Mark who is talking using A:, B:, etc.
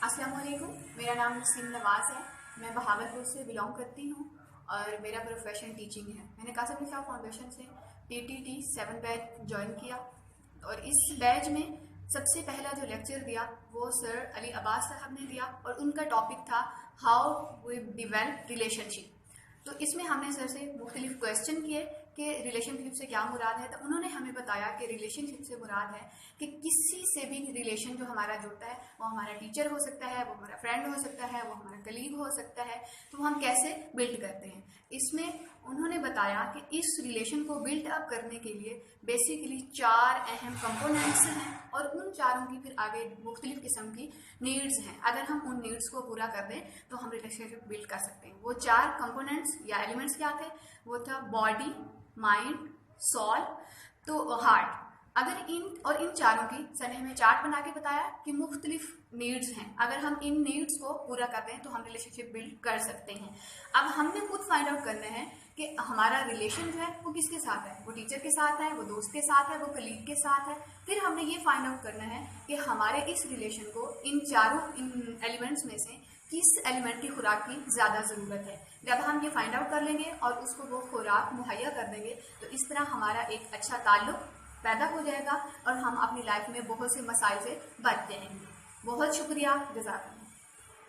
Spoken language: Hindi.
A: अस्सलाम वालेकुम। मेरा नाम नसीम नवाज़ है। मैं बहावलपुर से बिलोंग करती हूँ और मेरा प्रोफेशन टीचिंग है। मैंने कासिम निसा फाउंडेशन से टीटीटी 7 बैच ज्वाइन किया और इस बैच में सबसे पहला जो लेक्चर दिया वो सर अली अब्बास साहब ने दिया और उनका टॉपिक था हाउ वी डिवेल्प रिलेशनशिप। तो इसमें हमने सर से मुख्तलिफ क्वेश्चन किए कि रिलेशनशिप से क्या मुराद है। तो उन्होंने हमें बताया कि रिलेशनशिप से मुराद है कि किसी से भी रिलेशन जो हमारा जुड़ता है वो हमारा टीचर हो सकता है, वो हमारा फ्रेंड हो सकता है, वो हमारा कलीग हो सकता है, तो हम कैसे बिल्ड करते हैं। इसमें उन्होंने बताया कि इस रिलेशन को बिल्ड अप करने के लिए बेसिकली 4 अहम कंपोनेंट्स हैं और उन चारों की फिर आगे मुख्तलिफ किस्म की नीड्स हैं। अगर हम उन नीड्स को पूरा कर दें तो हम रिलेशनशिप बिल्ड कर सकते हैं। वो 4 कंपोनेंट्स या एलिमेंट्स क्या थे? वो था बॉडी, माइंड, सोल, तो हार्ट। अगर इन चारों की सर ने हमें चार्ट बना के बताया कि मुख्तलिफ नीड्स हैं, अगर हम इन नीड्स को पूरा करते हैं तो हम रिलेशनशिप बिल्ड कर सकते हैं। अब हमने खुद फाइंड आउट करना है कि हमारा रिलेशन जो है वो किसके साथ है। वो टीचर के साथ है, वो दोस्त के साथ है, वो कलीग के साथ है। फिर हमने ये फाइंड आउट करना है कि हमारे इस रिलेशन को इन चारों एलिमेंट्स में से किस एलिमेंट की खुराक की ज़्यादा ज़रूरत है। जब हम ये फाइंड आउट कर लेंगे और उसको वो खुराक मुहैया कर देंगे तो इस तरह हमारा एक अच्छा ताल्लुक पैदा हो जाएगा और हम अपनी लाइफ में बहुत से मसाइल से बच जाएंगे। बहुत शुक्रिया, जज़ाकल्लाह।